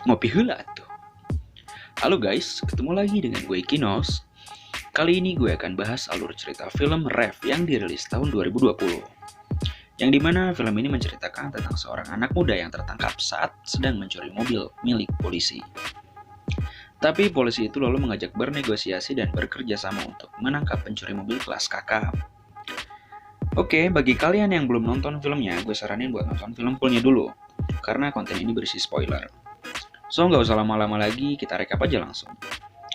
Ngopi heula tuh. Halo guys, ketemu lagi dengan gue Kinos. Kali ini gue akan bahas alur cerita film Rev yang dirilis tahun 2020. Yang dimana film ini menceritakan tentang seorang anak muda yang tertangkap saat sedang mencuri mobil milik polisi. Tapi polisi itu lalu mengajak bernegosiasi dan bekerja sama untuk menangkap pencuri mobil kelas kakap. Oke, bagi kalian yang belum nonton filmnya, gue saranin buat nonton film fullnya dulu, karena konten ini berisi spoiler. So, nggak usah lama-lama lagi, kita rekap aja langsung.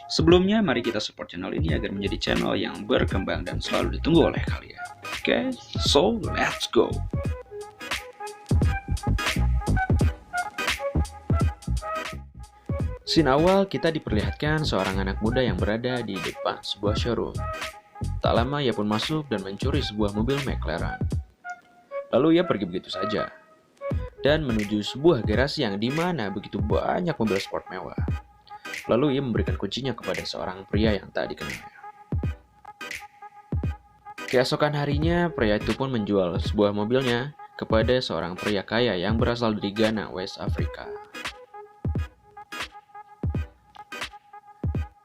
Sebelumnya, mari kita support channel ini agar menjadi channel yang berkembang dan selalu ditunggu oleh kalian. Oke, so let's go! Scene awal kita diperlihatkan seorang anak muda yang berada di depan sebuah showroom. Tak lama ia pun masuk dan mencuri sebuah mobil McLaren. Lalu ia pergi begitu saja dan menuju sebuah garasi yang dimana begitu banyak mobil sport mewah. Lalu ia memberikan kuncinya kepada seorang pria yang tak dikenalnya. Keesokan harinya, pria itu pun menjual sebuah mobilnya kepada seorang pria kaya yang berasal dari Ghana, West Africa.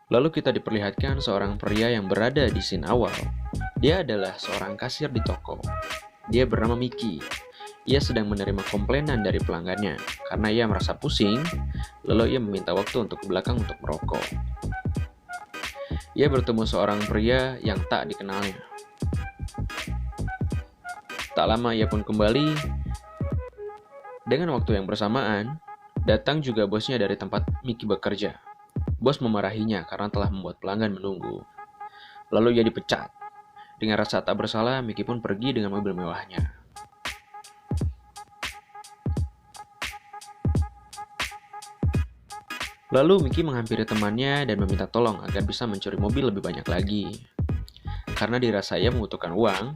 Lalu kita diperlihatkan seorang pria yang berada di scene awal. Dia adalah seorang kasir di toko. Dia bernama Mickey. Ia sedang menerima komplainan dari pelanggannya karena ia merasa pusing, lalu ia meminta waktu untuk ke belakang untuk merokok. Ia bertemu seorang pria yang tak dikenalnya. Tak lama ia pun kembali. Dengan waktu yang bersamaan, datang juga bosnya dari tempat Mickey bekerja. Bos memarahinya karena telah membuat pelanggan menunggu. Lalu ia dipecat. Dengan rasa tak bersalah, Mickey pun pergi dengan mobil mewahnya. Lalu Mickey menghampiri temannya dan meminta tolong agar bisa mencuri mobil lebih banyak lagi. Karena dirasa ia membutuhkan uang,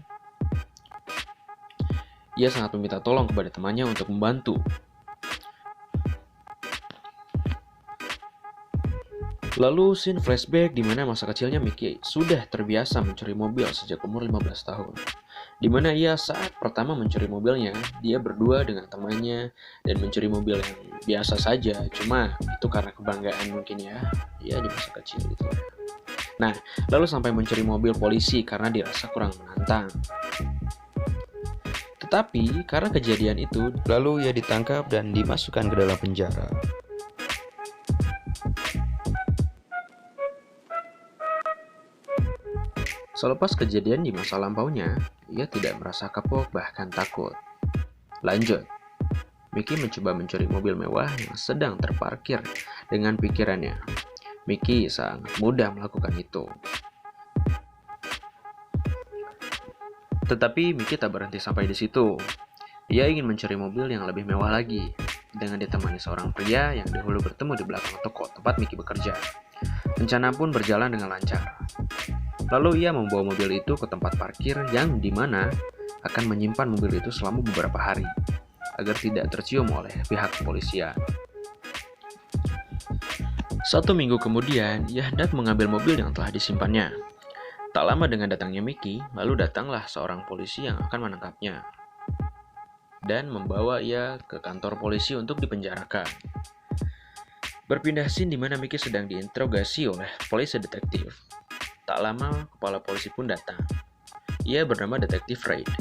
ia sangat meminta tolong kepada temannya untuk membantu. Lalu scene flashback di mana masa kecilnya Mickey sudah terbiasa mencuri mobil sejak umur 15 tahun. Di mana ia saat pertama mencuri mobilnya, dia berdua dengan temannya dan mencuri mobil yang biasa saja, cuma itu karena kebanggaan mungkin ya di masa kecil gitu. Nah, lalu sampai mencuri mobil polisi karena dirasa kurang menantang. Tetapi karena kejadian itu, lalu ia ditangkap dan dimasukkan ke dalam penjara. Selepas kejadian di masa lampaunya, ia tidak merasa kapok bahkan takut. Lanjut, Mickey mencoba mencuri mobil mewah yang sedang terparkir dengan pikirannya. Mickey sangat mudah melakukan itu. Tetapi Mickey tak berhenti sampai di situ. Ia ingin mencuri mobil yang lebih mewah lagi, dengan ditemani seorang pria yang dahulu bertemu di belakang toko tempat Mickey bekerja. Rencana pun berjalan dengan lancar. Lalu ia membawa mobil itu ke tempat parkir yang dimana akan menyimpan mobil itu selama beberapa hari agar tidak tercium oleh pihak kepolisian. 1 minggu kemudian, ia hendak mengambil mobil yang telah disimpannya. Tak lama dengan datangnya Mickey, lalu datanglah seorang polisi yang akan menangkapnya dan membawa ia ke kantor polisi untuk dipenjarakan. Berpindah scene di mana Mickey sedang diinterogasi oleh polisi detektif. Tak lama, kepala polisi pun datang. Ia bernama Detektif Reid.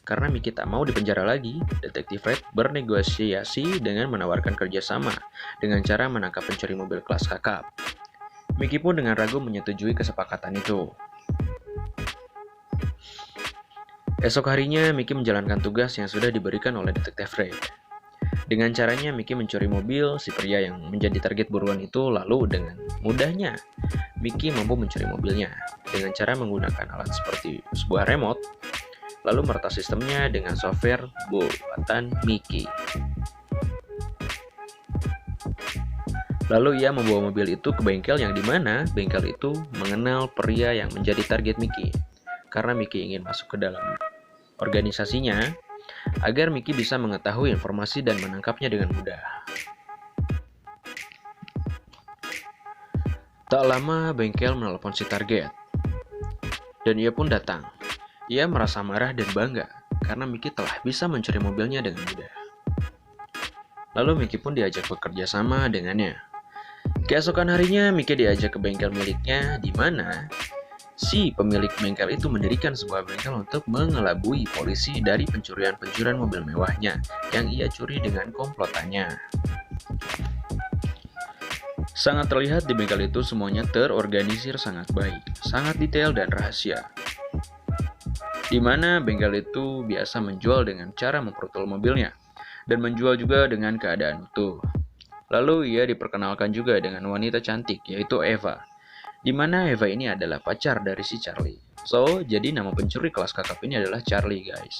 Karena Mickey tak mau dipenjara lagi, Detektif Reid bernegosiasi dengan menawarkan kerjasama dengan cara menangkap pencuri mobil kelas kakap. Mickey pun dengan ragu menyetujui kesepakatan itu. Esok harinya, Mickey menjalankan tugas yang sudah diberikan oleh Detektif Reid. Dengan caranya, Mickey mencuri mobil si pria yang menjadi target buruan itu, lalu dengan mudahnya Mickey mampu mencuri mobilnya dengan cara menggunakan alat seperti sebuah remote, lalu meretas sistemnya dengan software buatan Mickey. Lalu ia membawa mobil itu ke bengkel yang dimana bengkel itu mengenal pria yang menjadi target Mickey. Karena Mickey ingin masuk ke dalam organisasinya, agar Mickey bisa mengetahui informasi dan menangkapnya dengan mudah. Tak lama, bengkel menelpon si target. Dan ia pun datang. Ia merasa marah dan bangga karena Mickey telah bisa mencuri mobilnya dengan mudah. Lalu Mickey pun diajak bekerja sama dengannya. Keesokan harinya, Mickey diajak ke bengkel miliknya, di mana si pemilik bengkel itu mendirikan sebuah bengkel untuk mengelabui polisi dari pencurian-pencurian mobil mewahnya yang ia curi dengan komplotannya. Sangat terlihat di bengkel itu semuanya terorganisir sangat baik, sangat detail dan rahasia. Di mana bengkel itu biasa menjual dengan cara mempertul mobilnya, dan menjual juga dengan keadaan utuh. Lalu ia diperkenalkan juga dengan wanita cantik, yaitu Eva. Di mana Eva ini adalah pacar dari si Charlie. So, jadi nama pencuri kelas kakap ini adalah Charlie, guys.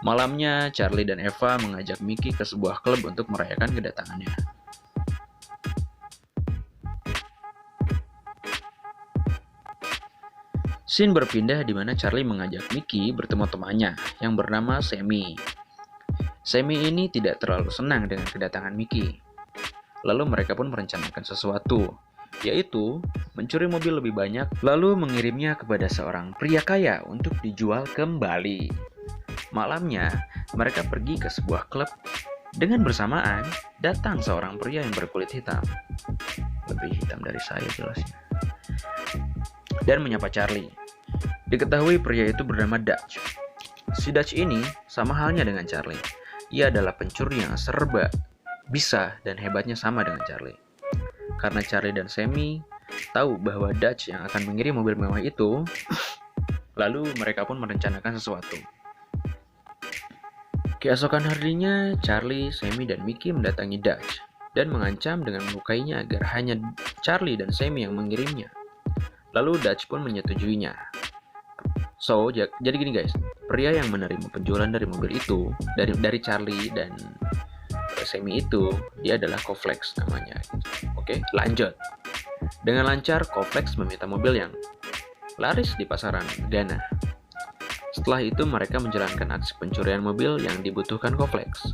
Malamnya, Charlie dan Eva mengajak Mickey ke sebuah klub untuk merayakan kedatangannya. Scene berpindah di mana Charlie mengajak Mickey bertemu temannya yang bernama Sammy. Sammy ini tidak terlalu senang dengan kedatangan Mickey. Lalu mereka pun merencanakan sesuatu, yaitu mencuri mobil lebih banyak lalu mengirimnya kepada seorang pria kaya untuk dijual kembali. Malamnya, mereka pergi ke sebuah klub. Dengan bersamaan, datang seorang pria yang berkulit hitam. Lebih hitam dari saya jelasnya. Dan menyapa Charlie. Diketahui pria itu bernama Dutch. Si Dutch ini sama halnya dengan Charlie. Ia adalah pencuri yang serba bisa dan hebatnya sama dengan Charlie. Karena Charlie dan Sammy tahu bahwa Dutch yang akan mengirim mobil mewah itu, lalu mereka pun merencanakan sesuatu. Keesokan harinya, Charlie, Sammy, dan Mickey mendatangi Dutch dan mengancam dengan melukainya agar hanya Charlie dan Sammy yang mengirimnya. Lalu Dutch pun menyetujuinya. So, jadi gini guys, pria yang menerima penjualan dari mobil itu, dari Charlie dan Sammy itu, dia adalah Koflex namanya. Oke, lanjut. Dengan lancar, Koflex meminta mobil yang laris di pasaran Ghana. Setelah itu, mereka menjalankan aksi pencurian mobil yang dibutuhkan Koflex.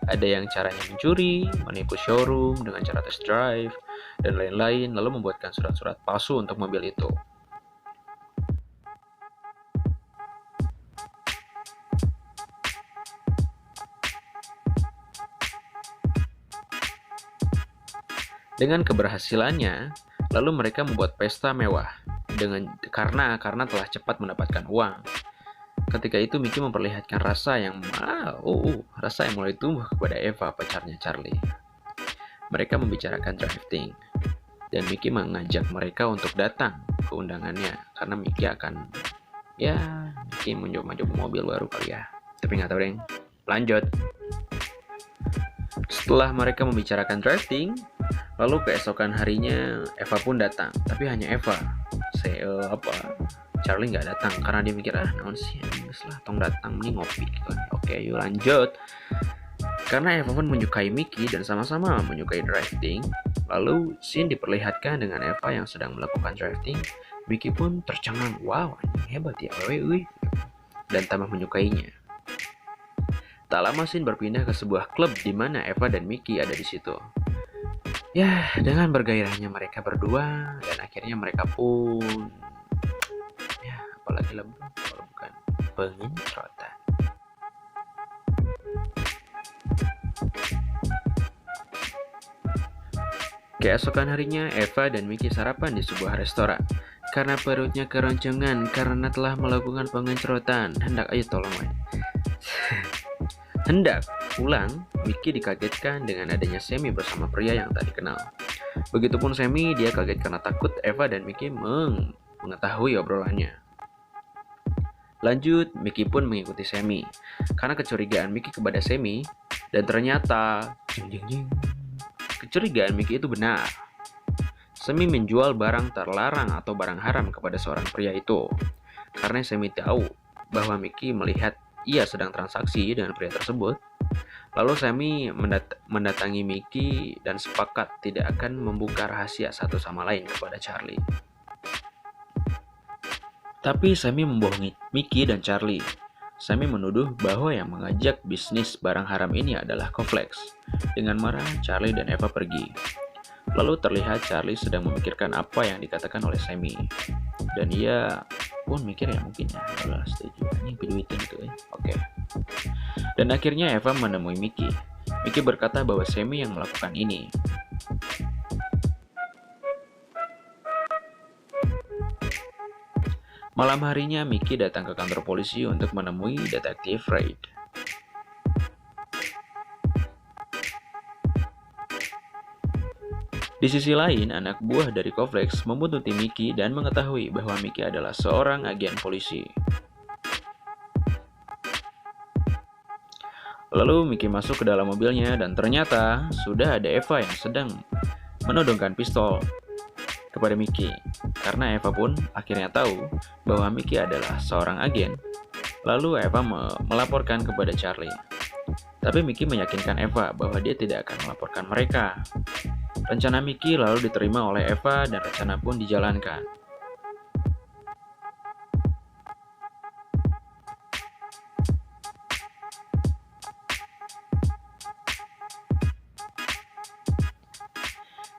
Ada yang caranya mencuri, menipu showroom dengan cara test drive, dan lain-lain, lalu membuatkan surat-surat palsu untuk mobil itu. Dengan keberhasilannya, lalu mereka membuat pesta mewah karena telah cepat mendapatkan uang. Ketika itu Mickey memperlihatkan rasa yang mulai tumbuh kepada Eva, pacarnya Charlie. Mereka membicarakan drifting, dan Mickey mengajak mereka untuk datang ke undangannya karena Mickey mencoba mobil baru kali ya. Tapi nggak tahu deh. Lanjut. Setelah mereka membicarakan drifting, lalu keesokan harinya Eva pun datang, tapi hanya Eva. Charlie nggak datang karena dia mikir naon sih, tong datang nih ngopi gitu. Oke, yuk lanjut. Karena Eva pun menyukai Mickey dan sama-sama menyukai drifting, lalu scene diperlihatkan dengan Eva yang sedang melakukan drifting. Mickey pun tercengang, wow, hebat ya, dan tambah menyukainya. Tak lama scene berpindah ke sebuah klub di mana Eva dan Mickey ada di situ. Ya, dengan bergairahnya mereka berdua, dan akhirnya mereka pun apalagi lebih kalau bukan pengencrotan. Keesokan harinya, Eva dan Mickey sarapan di sebuah restoran. Karena perutnya keroncongan karena telah melakukan pengencrotan, hendak pulang, Mickey dikagetkan dengan adanya Sammy bersama pria yang tak dikenal. Begitupun Sammy, dia kaget karena takut Eva dan Mickey mengetahui obrolannya. Lanjut, Mickey pun mengikuti Sammy karena kecurigaan Mickey kepada Sammy, dan ternyata kecurigaan Mickey itu benar. Sammy menjual barang terlarang atau barang haram kepada seorang pria itu karena Sammy tahu bahwa Mickey melihat ia sedang transaksi dengan pria tersebut. Lalu Sammy mendatangi Mickey dan sepakat tidak akan membuka rahasia satu sama lain kepada Charlie. Tapi Sammy membohongi Mickey dan Charlie. Sammy menuduh bahwa yang mengajak bisnis barang haram ini adalah Koflex. Dengan marah, Charlie dan Eva pergi. Lalu terlihat Charlie sedang memikirkan apa yang dikatakan oleh Sammy. Dan ia pun mikir mungkin setuju. Ini piduitin gitu Oke. Dan akhirnya Eva menemui Mickey. Mickey berkata bahwa Sammy yang melakukan ini. Malam harinya, Mickey datang ke kantor polisi untuk menemui detektif Reid. Di sisi lain, anak buah dari Koflex membuntuti Mickey dan mengetahui bahwa Mickey adalah seorang agen polisi. Lalu Mickey masuk ke dalam mobilnya dan ternyata sudah ada Eva yang sedang menodongkan pistol kepada Mickey. Karena Eva pun akhirnya tahu bahwa Mickey adalah seorang agen. Lalu Eva melaporkan kepada Charlie. Tapi Mickey meyakinkan Eva bahwa dia tidak akan melaporkan mereka. Rencana Mickey lalu diterima oleh Eva dan rencana pun dijalankan.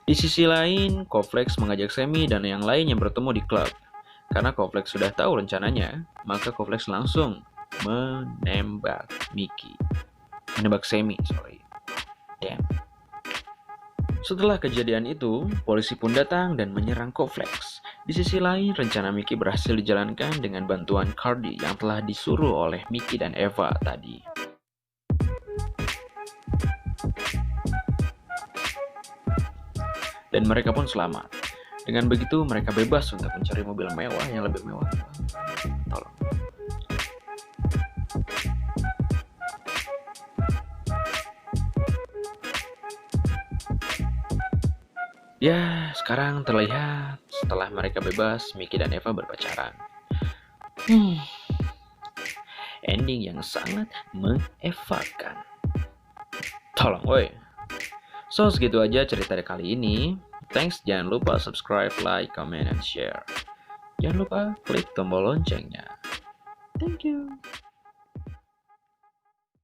Di sisi lain, Koflex mengajak Sammy dan yang lainnya bertemu di klub. Karena Koflex sudah tahu rencananya, maka Koflex langsung menembak Sammy. Damn. Setelah kejadian itu, polisi pun datang dan menyerang Koflex. Di sisi lain, rencana Mickey berhasil dijalankan dengan bantuan Cardi yang telah disuruh oleh Mickey dan Eva tadi. Dan mereka pun selamat. Dengan begitu, mereka bebas untuk mencari mobil mewah yang lebih mewah. Tolong. Ya, sekarang terlihat setelah mereka bebas, Mickey dan Eva berpacaran. Ending yang sangat mengevakan. Tolong, woi. So, segitu aja cerita kali ini. Thanks, jangan lupa subscribe, like, comment, and share. Jangan lupa klik tombol loncengnya. Thank you.